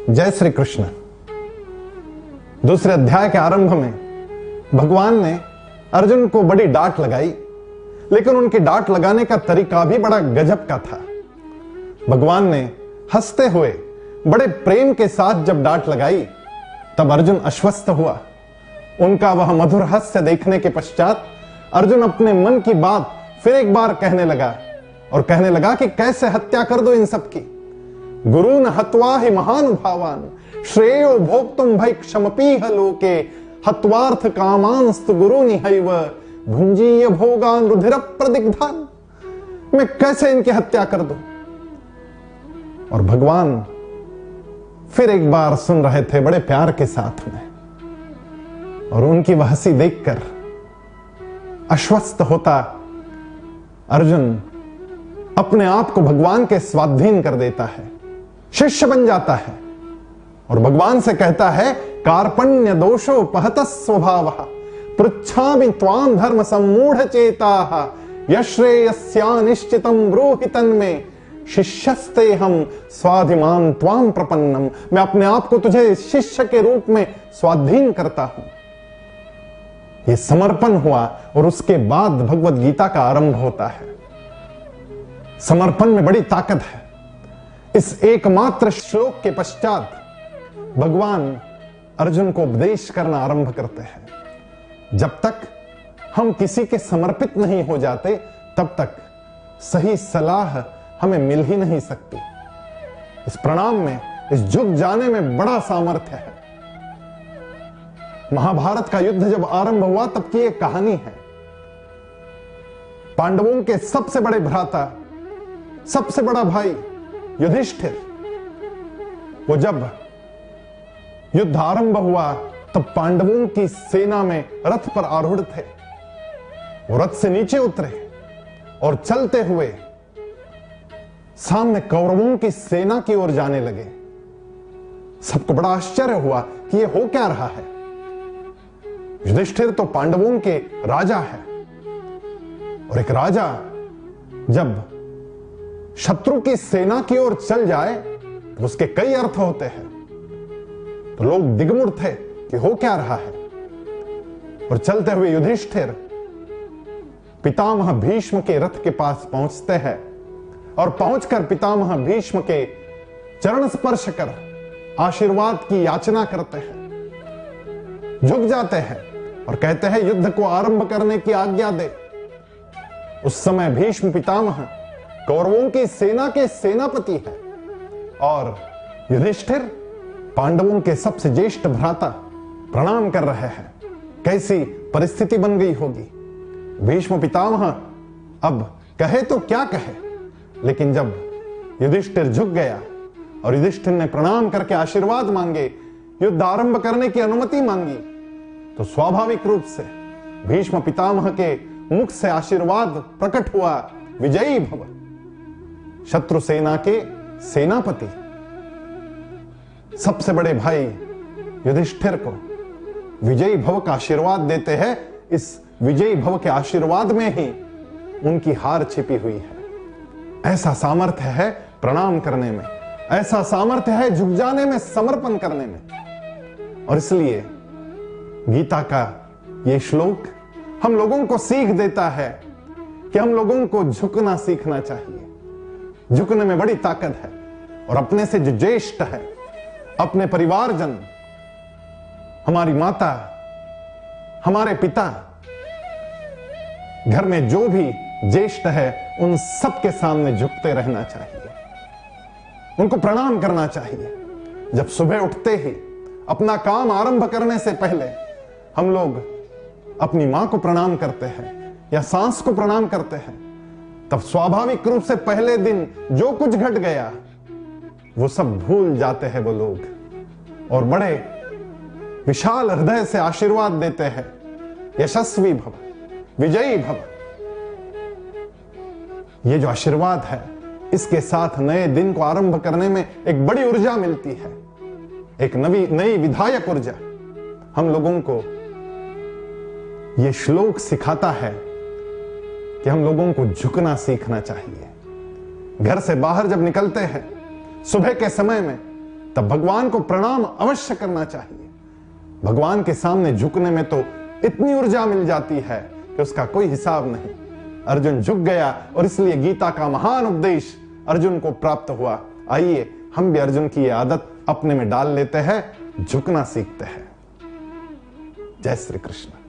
जय श्री कृष्ण। दूसरे अध्याय के आरंभ में भगवान ने अर्जुन को बड़ी डांट लगाई, लेकिन उनकी डांट लगाने का तरीका भी बड़ा गजब का था। भगवान ने हंसते हुए बड़े प्रेम के साथ जब डांट लगाई तब अर्जुन आश्वस्त हुआ। उनका वह मधुर हास्य देखने के पश्चात अर्जुन अपने मन की बात फिर एक बार कहने लगा और कहने लगा कि कैसे हत्या कर दो इन सब की। गुरुन हत्वा हि महानुभावान श्रेयो भोक्तुम भैक्षमपीह लोके हत्वार्थ कामांस्तु गुरुनिहैव भुंजीय भोगान रुधिर प्रदिग्धान। मैं कैसे इनकी हत्या कर दूं? और भगवान फिर एक बार सुन रहे थे बड़े प्यार के साथ में, और उनकी वह हंसी देखकर आश्वस्त होता अर्जुन अपने आप को भगवान के स्वाधीन कर देता है, शिष्य बन जाता है और भगवान से कहता है कार्पण्य दोषो पहत स्वभाव पृच्छामि त्वां धर्म सम्मूढ़ चेता यश्रेयस्यानिश्चितं ब्रूहि तन्मे शिष्यस्ते हम स्वाधिमान त्वां प्रपन्नम। मैं अपने आप को तुझे शिष्य के रूप में स्वाधीन करता हूं। यह समर्पण हुआ और उसके बाद भगवत गीता का आरंभ होता है। समर्पण में बड़ी ताकत है। इस एकमात्र श्लोक के पश्चात भगवान अर्जुन को उपदेश करना आरंभ करते हैं। जब तक हम किसी के समर्पित नहीं हो जाते तब तक सही सलाह हमें मिल ही नहीं सकती। इस प्रणाम में, इस झुक जाने में बड़ा सामर्थ्य है। महाभारत का युद्ध जब आरंभ हुआ तब की एक कहानी है। पांडवों के सबसे बड़े भ्राता, सबसे बड़ा भाई युधिष्ठिर, वो जब युद्ध आरंभ हुआ तब पांडवों की सेना में रथ पर आरूढ़ थे। वो रथ से नीचे उतरे और चलते हुए सामने कौरवों की सेना की ओर जाने लगे। सबको बड़ा आश्चर्य हुआ कि ये हो क्या रहा है। युधिष्ठिर तो पांडवों के राजा है, और एक राजा जब शत्रु की सेना की ओर चल जाए तो उसके कई अर्थ होते हैं। तो लोग दिग्मुख थे कि हो क्या रहा है। और चलते हुए युधिष्ठिर पितामह भीष्म के रथ के पास पहुंचते हैं और पहुंचकर पितामह भीष्म के चरण स्पर्श कर आशीर्वाद की याचना करते हैं, झुक जाते हैं और कहते हैं युद्ध को आरंभ करने की आज्ञा दे। उस समय भीष्म पितामह कौरवों की सेना के सेनापति है और युधिष्ठिर पांडवों के सबसे ज्येष्ठ भ्राता प्रणाम कर रहे हैं। कैसी परिस्थिति बन गई होगी। भीष्म पितामह अब कहे तो क्या कहे, लेकिन जब युधिष्ठिर झुक गया और युधिष्ठिर ने प्रणाम करके आशीर्वाद मांगे, युद्ध आरंभ करने की अनुमति मांगी, तो स्वाभाविक रूप से भीष्म पितामह के मुख से आशीर्वाद प्रकट हुआ, विजयी भव। शत्रु सेना के सेनापति सबसे बड़े भाई युधिष्ठिर को विजयी भव का आशीर्वाद देते हैं। इस विजयी भव के आशीर्वाद में ही उनकी हार छिपी हुई है। ऐसा सामर्थ्य है प्रणाम करने में, ऐसा सामर्थ्य है झुक जाने में, समर्पण करने में। और इसलिए गीता का यह श्लोक हम लोगों को सीख देता है कि हम लोगों को झुकना सीखना चाहिए। झुकने में बड़ी ताकत है। और अपने से जो ज्येष्ठ है, अपने परिवारजन, हमारी माता, हमारे पिता, घर में जो भी ज्येष्ठ है, उन सबके सामने झुकते रहना चाहिए, उनको प्रणाम करना चाहिए। जब सुबह उठते ही अपना काम आरंभ करने से पहले हम लोग अपनी मां को प्रणाम करते हैं या सास को प्रणाम करते हैं, तब स्वाभाविक रूप से पहले दिन जो कुछ घट गया वो सब भूल जाते हैं वो लोग, और बड़े विशाल हृदय से आशीर्वाद देते हैं, यशस्वी भव, विजयी भव। ये जो आशीर्वाद है, इसके साथ नए दिन को आरंभ करने में एक बड़ी ऊर्जा मिलती है, एक नई विधायक ऊर्जा। हम लोगों को यह श्लोक सिखाता है कि हम लोगों को झुकना सीखना चाहिए। घर से बाहर जब निकलते हैं सुबह के समय में तब भगवान को प्रणाम अवश्य करना चाहिए। भगवान के सामने झुकने में तो इतनी ऊर्जा मिल जाती है कि उसका कोई हिसाब नहीं। अर्जुन झुक गया और इसलिए गीता का महान उपदेश अर्जुन को प्राप्त हुआ। आइए हम भी अर्जुन की ये आदत अपने में डाल लेते हैं, झुकना सीखते हैं। जय श्री कृष्ण।